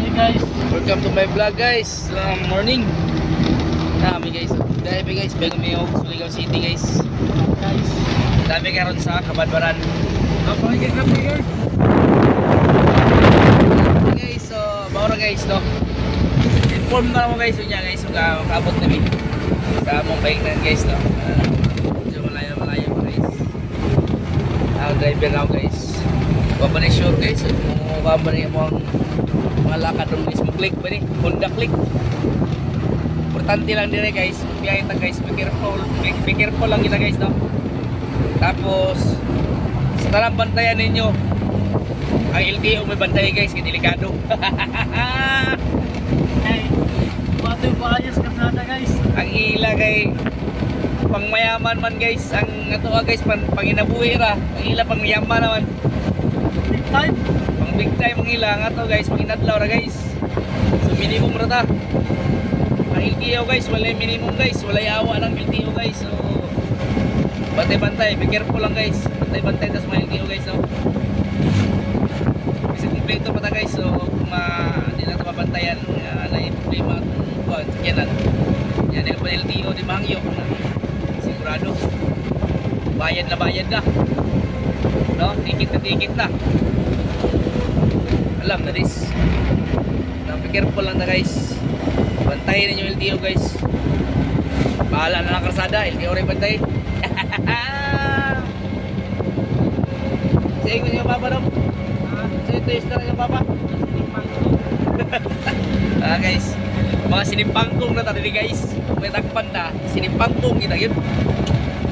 Hi guys. Welcome to my vlog guys. Morning. Dami guys. Dami guys. Bago may Surigao City guys. Guys. Dami karon sa Kabadbaran. Apa lagi kami guys? Guys, so maura guys no. Inform na mo guys unya guys ug kaabot na mi. Sa among bike na guys no. Medyo malayo guys. Ang driver now guys. Wa ba ni sure guys? Mo ba ni mo mga lakad dong guys mo click ba ni? Honda click. Importante lang dire guys. Biyahe ta guys. Be careful lang kita guys no. Tapos sa talang bantayan ninyo ang LTO may bantay guys, kaya delikado. Hey, bato yung paayos kasada guys. Ang ila kay pangmayaman man guys, ang ato guys panginabuhi ra. Ang ila pangmayaman naman. Big time. Pang big time ang ila ang ato guys, panginadlaw ra guys. So minimum ra ta. Ang LTO guys, walay minimum guys, walay awa ng LTO guys. So bantay-bantay, be careful lang guys. Bantay-bantay tas mga LTO guys no. Kasi kumpleto pa ta guys, so kung hindi na ito mabantayan na yung problema at sakyanan yan yung LTO di Mangyo sigurado bayad na no? Tikit na alam na this na be careful lang na guys, bantayin ninyo LTO guys, bahala na lang karsada, LTO rin bantay. Sa inyo nyo papa daw sa ito yung star nyo papa. Guys, mga sinimpangkong na tadi guys, may takpan na sinimpangkong kita yun,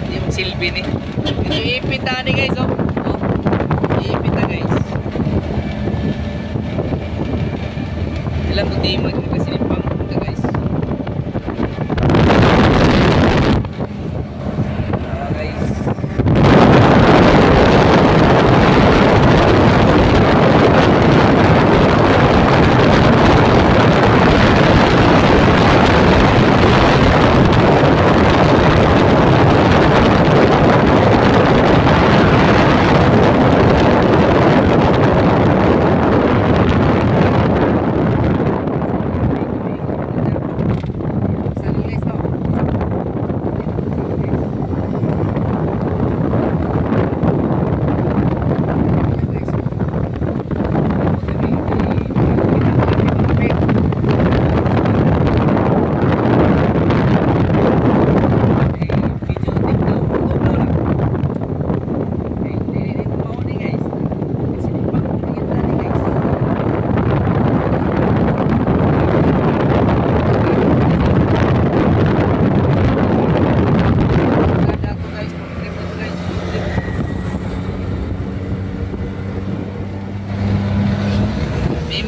hindi magsilbi ni ito iipit na ni guys oh. Iipit na guys, ilang kundi mga sinimpangkong na guys.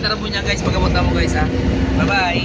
Tara mo niya guys, pagkabot mo guys ha. Bye bye.